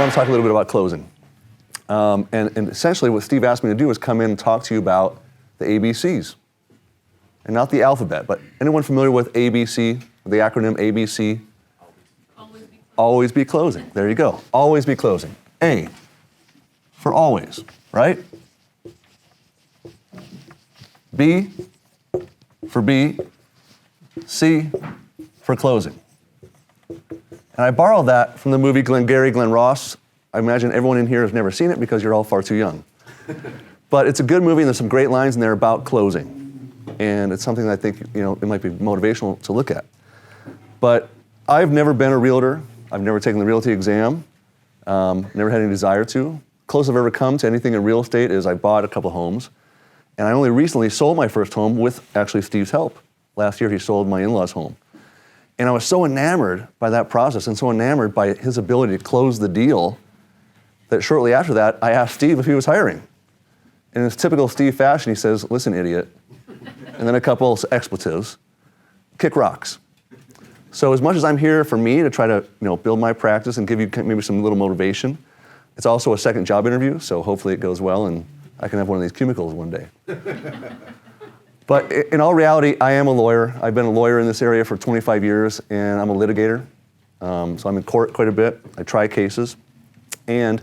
want to talk a little bit about closing. And essentially what Steve asked me to do is come in and talk to you about the ABCs. And not the alphabet, but anyone familiar with ABC, the acronym ABC? Always be closing. There you go. Always be closing. A for always, right? B for B, C for closing. And I borrowed that from the movie Glengarry Glen Ross. I imagine everyone in here has never seen it because you're all far too young. But it's a good movie, and there's some great lines in there about closing. And it's something that I think, it might be motivational to look at. But I've never been a realtor. I've never taken the realty exam. Never had any desire to. Closest I've ever come to anything in real estate is I bought a couple homes. And I only recently sold my first home with actually Steve's help. Last year he sold my in-laws' home. And I was so enamored by that process and so enamored by his ability to close the deal that shortly after that, I asked Steve if he was hiring. In his typical Steve fashion, he says, "Listen, idiot," and then a couple expletives, "kick rocks." So as much as I'm here for me to try to build my practice and give you maybe some little motivation, it's also a second job interview, so hopefully it goes well and I can have one of these cubicles one day. But in all reality, I am a lawyer. I've been a lawyer in this area for 25 years, and I'm a litigator. So I'm in court quite a bit. I try cases. And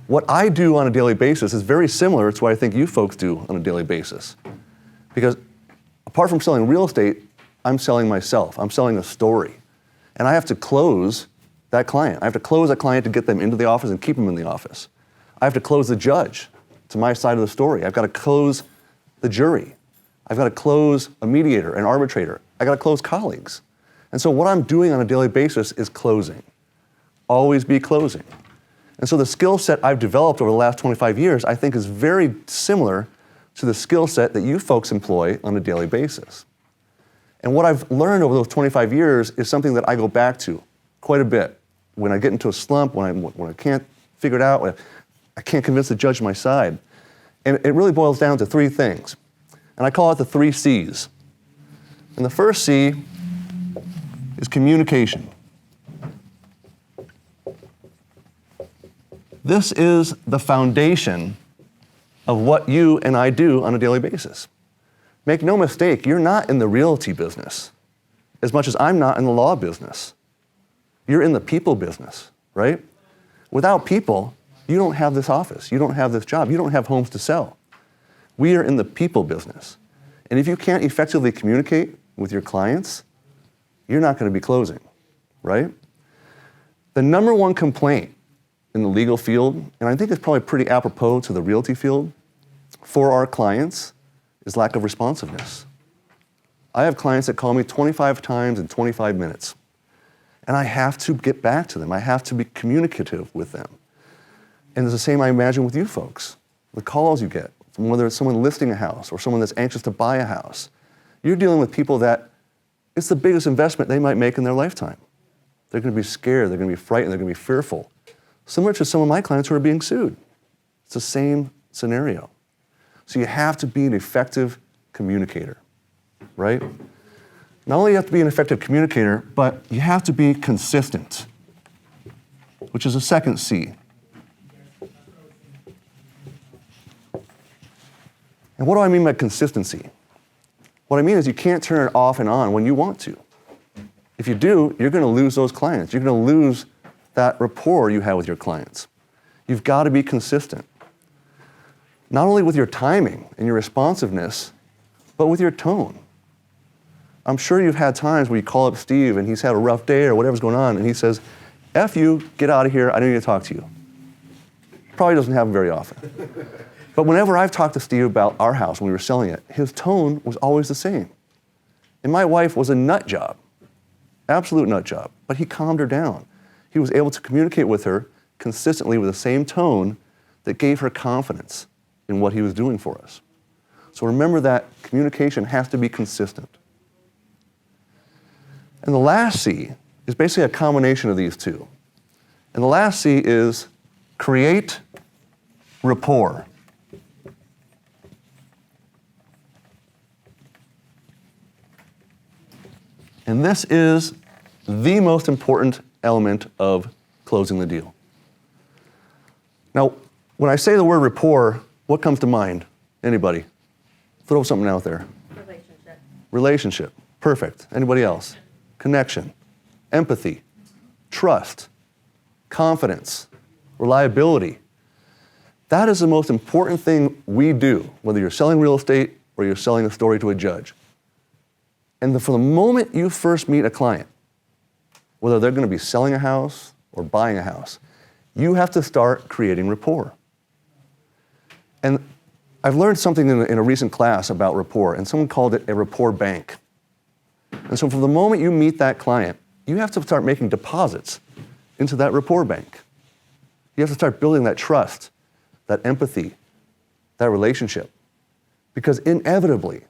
what I do on a daily basis is very similar to what I think you folks do on a daily basis. Because apart from selling real estate, I'm selling myself. I'm selling a story. And I have to close that client. I have to close that client to get them into the office and keep them in the office. I have to close the judge to my side of the story. I've got to close the jury. I've got to close a mediator, an arbitrator. I've got to close colleagues. And so what I'm doing on a daily basis is closing. Always be closing. And so the skill set I've developed over the last 25 years, I think is very similar to the skill set that you folks employ on a daily basis. And what I've learned over those 25 years is something that I go back to quite a bit. When I get into a slump, when I can't figure it out, when I can't convince the judge on my side. And it really boils down to three things. And I call it the 3 C's. And the first C is communication. This is the foundation of what you and I do on a daily basis. Make no mistake, you're not in the realty business as much as I'm not in the law business. You're in the people business, right? Without people, you don't have this office. You don't have this job. You don't have homes to sell. We are in the people business. And if you can't effectively communicate with your clients, you're not going to be closing, right? The number one complaint in the legal field, and I think it's probably pretty apropos to the realty field, for our clients is lack of responsiveness. I have clients that call me 25 times in 25 minutes, and I have to get back to them. I have to be communicative with them. And it's the same, I imagine, with you folks. The calls you get, whether it's someone listing a house or someone that's anxious to buy a house, you're dealing with people that it's the biggest investment they might make in their lifetime. They're going to be scared, they're going to be frightened, they're going to be fearful. Similar to some of my clients who are being sued. It's the same scenario. So you have to be an effective communicator, right? Not only do you have to be an effective communicator, but you have to be consistent, which is the second C. And what do I mean by consistency? What I mean is you can't turn it off and on when you want to. If you do, you're going to lose those clients. You're going to lose that rapport you have with your clients. You've got to be consistent. Not only with your timing and your responsiveness, but with your tone. I'm sure you've had times where you call up Steve and he's had a rough day or whatever's going on and he says, "F you, get out of here, I don't need to talk to you." Probably doesn't happen very often. But whenever I've talked to Steve about our house when we were selling it, his tone was always the same. And my wife was a nut job, absolute nut job, but he calmed her down. He was able to communicate with her consistently with the same tone that gave her confidence in what he was doing for us. So remember that communication has to be consistent. And the last C is basically a combination of these two. And the last C is create rapport. And this is the most important element of closing the deal. Now, when I say the word rapport, what comes to mind? Anybody? Throw something out there. Relationship. Relationship. Perfect. Anybody else? Connection. Empathy. Trust. Confidence. Reliability. That is the most important thing we do, whether you're selling real estate or you're selling a story to a judge. And from the moment you first meet a client, whether they're going to be selling a house or buying a house, you have to start creating rapport. And I've learned something in a recent class about rapport, and someone called it a rapport bank. And so from the moment you meet that client, you have to start making deposits into that rapport bank. You have to start building that trust, that empathy, that relationship. Because inevitably,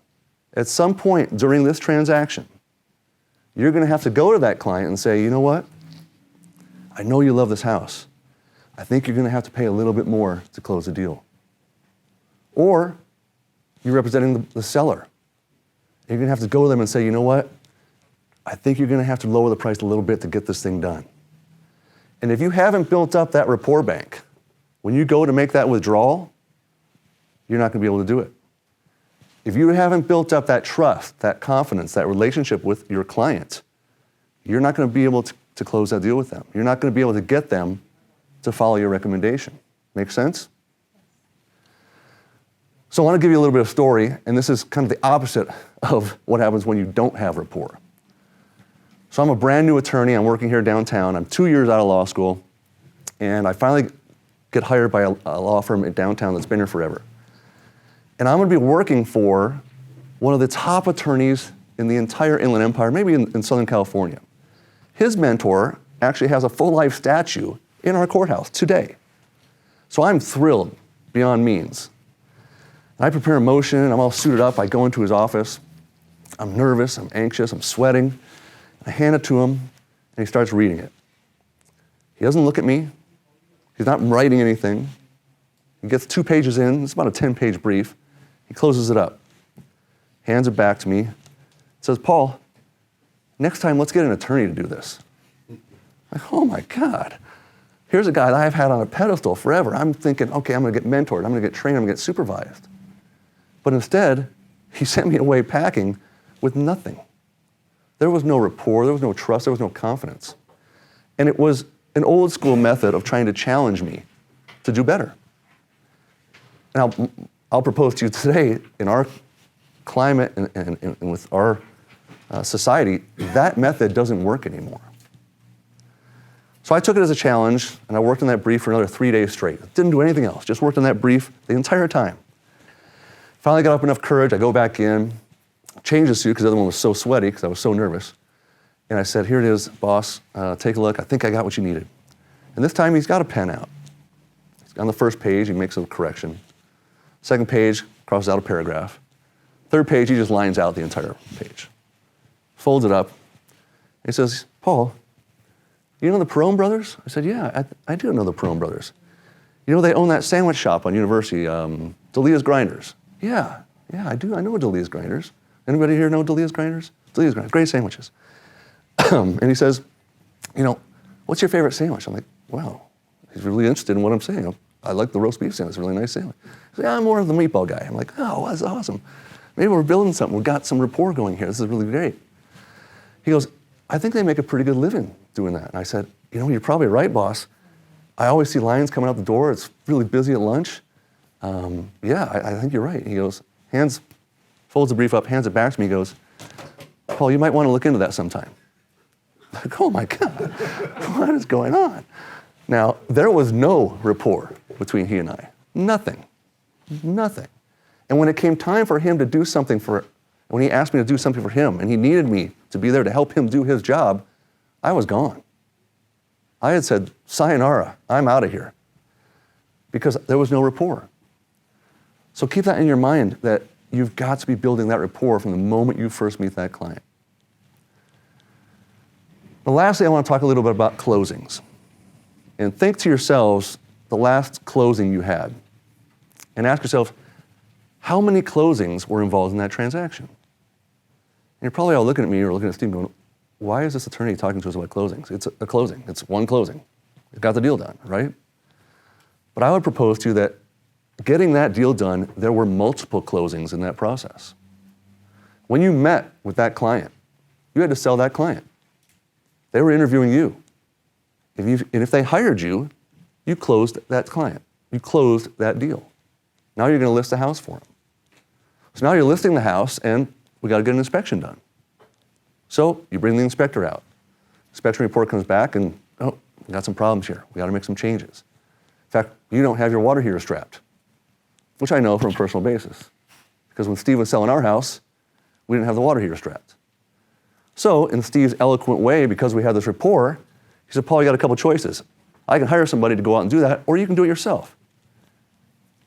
at some point during this transaction, you're going to have to go to that client and say, you know what? I know you love this house. I think you're going to have to pay a little bit more to close the deal. Or you're representing the seller. You're going to have to go to them and say, you know what? I think you're going to have to lower the price a little bit to get this thing done. And if you haven't built up that rapport bank, when you go to make that withdrawal, you're not going to be able to do it. If you haven't built up that trust, that confidence, that relationship with your client, you're not going to be able to close that deal with them. You're not going to be able to get them to follow your recommendation. Make sense? So I want to give you a little bit of story, and this is kind of the opposite of what happens when you don't have rapport. So I'm a brand new attorney. I'm working here downtown. I'm 2 years out of law school, and I finally get hired by a law firm in downtown that's been here forever. And I'm going to be working for one of the top attorneys in the entire Inland Empire, maybe in Southern California. His mentor actually has a full-life statue in our courthouse today. So I'm thrilled beyond means. I prepare a motion, I'm all suited up, I go into his office. I'm nervous, I'm anxious, I'm sweating. I hand it to him, and he starts reading it. He doesn't look at me. He's not writing anything. He gets 2 pages in, it's about a 10-page brief. He closes it up, hands it back to me, says, Paul, next time let's get an attorney to do this. I'm like, oh my God. Here's a guy that I've had on a pedestal forever. I'm thinking, okay, I'm gonna get mentored, I'm gonna get trained, I'm gonna get supervised. But instead, he sent me away packing with nothing. There was no rapport, there was no trust, there was no confidence. And it was an old school method of trying to challenge me to do better. Now, I'll propose to you today, in our climate and with our society, that method doesn't work anymore. So I took it as a challenge, and I worked on that brief for another 3 days straight. Didn't do anything else, just worked on that brief the entire time. Finally got up enough courage, I go back in, changed the suit because the other one was so sweaty because I was so nervous. And I said, here it is, boss, take a look, I think I got what you needed. And this time he's got a pen out. On the first page, he makes a correction. Second page, crosses out a paragraph. Third page, he just lines out the entire page. Folds it up. He says, Paul, you know the Perone brothers? I said, yeah, I do know the Perone brothers. You know they own that sandwich shop on University, Delia's Grinders. Yeah, I do. I know Delia's Grinders. Anybody here know Delia's Grinders? Delia's Grinders, great sandwiches. And he says, you know, what's your favorite sandwich? I'm like, wow, he's really interested in what I'm saying. I like the roast beef sandwich, it's a really nice sandwich. He said, yeah, I'm more of the meatball guy. I'm like, oh, that's awesome. Maybe we're building something. We've got some rapport going here. This is really great. He goes, I think they make a pretty good living doing that. And I said, you know, you're probably right, boss. I always see lines coming out the door. It's really busy at lunch. Yeah, I think you're right. He goes, folds the brief up, hands it back to me, he goes, Paul, you might want to look into that sometime. I'm like, oh my God, what is going on? Now, there was no rapport between he and I. Nothing. And when it came time for him to do something when he asked me to do something for him and he needed me to be there to help him do his job, I was gone. I had said, sayonara, I'm out of here. Because there was no rapport. So keep that in your mind that you've got to be building that rapport from the moment you first meet that client. The lastly, I want to talk a little bit about closings. And think to yourselves the last closing you had. And ask yourself, how many closings were involved in that transaction? And you're probably all looking at me or looking at Steve going, why is this attorney talking to us about closings? It's a closing. It's one closing. It got the deal done, right? But I would propose to you that getting that deal done, there were multiple closings in that process. When you met with that client, you had to sell that client. They were interviewing you. And if they hired you, you closed that client. You closed that deal. Now you're going to list the house for them. So now you're listing the house, and we got to get an inspection done. So you bring the inspector out. Inspection report comes back, and we got some problems here. We got to make some changes. In fact, you don't have your water heater strapped, which I know from a personal basis. Because when Steve was selling our house, we didn't have the water heater strapped. So in Steve's eloquent way, because we had this rapport, he said, Paul, you got a couple choices. I can hire somebody to go out and do that, or you can do it yourself.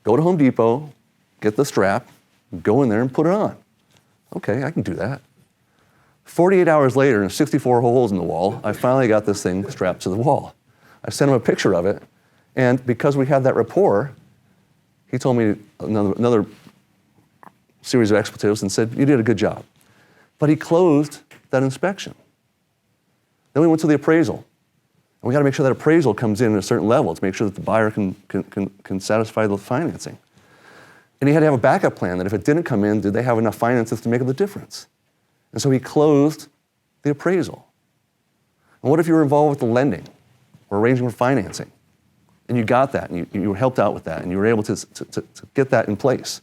Go to Home Depot, get the strap, go in there and put it on. Okay, I can do that. 48 hours later, and 64 holes in the wall, I finally got this thing strapped to the wall. I sent him a picture of it, and because we had that rapport, he told me another series of expletives and said, you did a good job. But he closed that inspection. Then we went to the appraisal. And we got to make sure that appraisal comes in at a certain level to make sure that the buyer can satisfy the financing. And he had to have a backup plan that if it didn't come in, did they have enough finances to make up the difference? And so he closed the appraisal. And what if you were involved with the lending or arranging for financing? And you got that, and you were helped out with that, and you were able to get that in place.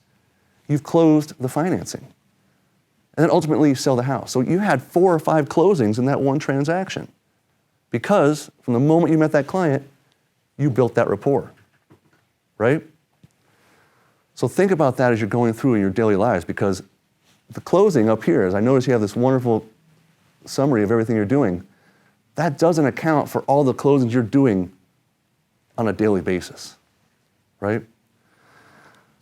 You've closed the financing. And then ultimately you sell the house. So you had 4 or 5 closings in that one transaction. Because from the moment you met that client, you built that rapport, right? So think about that as you're going through in your daily lives, because the closing up here, as I notice you have this wonderful summary of everything you're doing, that doesn't account for all the closings you're doing on a daily basis, right?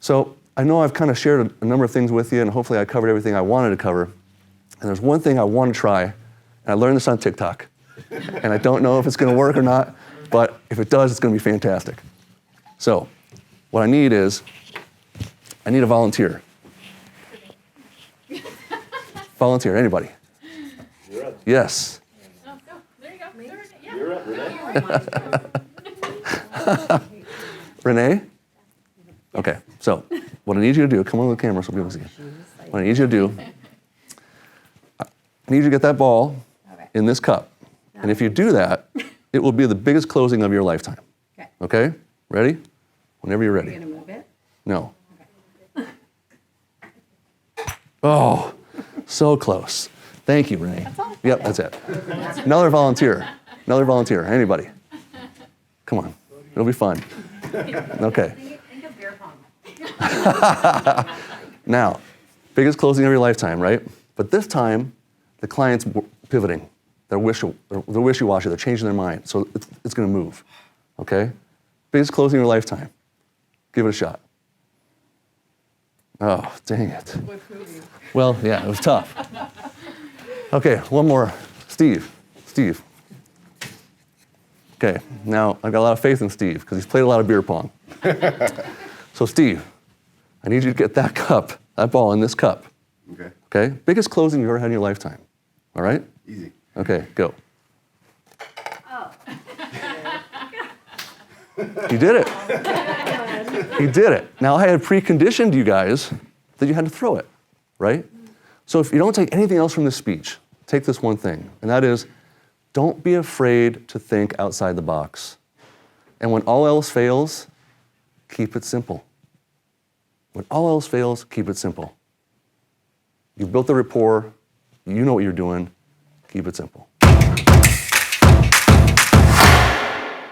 So I know I've kind of shared a number of things with you, and hopefully I covered everything I wanted to cover. And there's one thing I want to try, and I learned this on TikTok. And I don't know if it's going to work or not, but if it does, it's going to be fantastic. So what I need is, I need a volunteer. Volunteer, anybody? You're up. Yes. Oh, go. There you go. Yeah. You're up, Renee. Renee? Okay, so what I need you to do, come on to the camera so people can see. What I need you to do, I need you to get that ball in this cup. And if you do that, it will be the biggest closing of your lifetime. Okay. Okay? Ready? Whenever you're ready. Are you going to move it? No. Oh, so close. Thank you, Renee. That's all? Yep, that's it. Another volunteer. Another volunteer. Anybody? Come on. It'll be fun. Okay. Think of beer pong. Now, biggest closing of your lifetime, right? But this time, the client's pivoting. They're wishy-washy. They're changing their mind. So it's going to move. Okay? Biggest closing of your lifetime. Give it a shot. Oh, dang it. Well, yeah, it was tough. Okay, one more. Steve. Okay, now I've got a lot of faith in Steve because he's played a lot of beer pong. So Steve, I need you to get that cup, that ball in this cup. Okay. Okay? Biggest closing you've ever had in your lifetime. All right? Easy. Okay, go. Oh. You did it. You did it. Now I had preconditioned you guys that you had to throw it, right? So if you don't take anything else from this speech, take this one thing, and that is, don't be afraid to think outside the box. And when all else fails, keep it simple. When all else fails, keep it simple. You've built the rapport, you know what you're doing, keep it simple.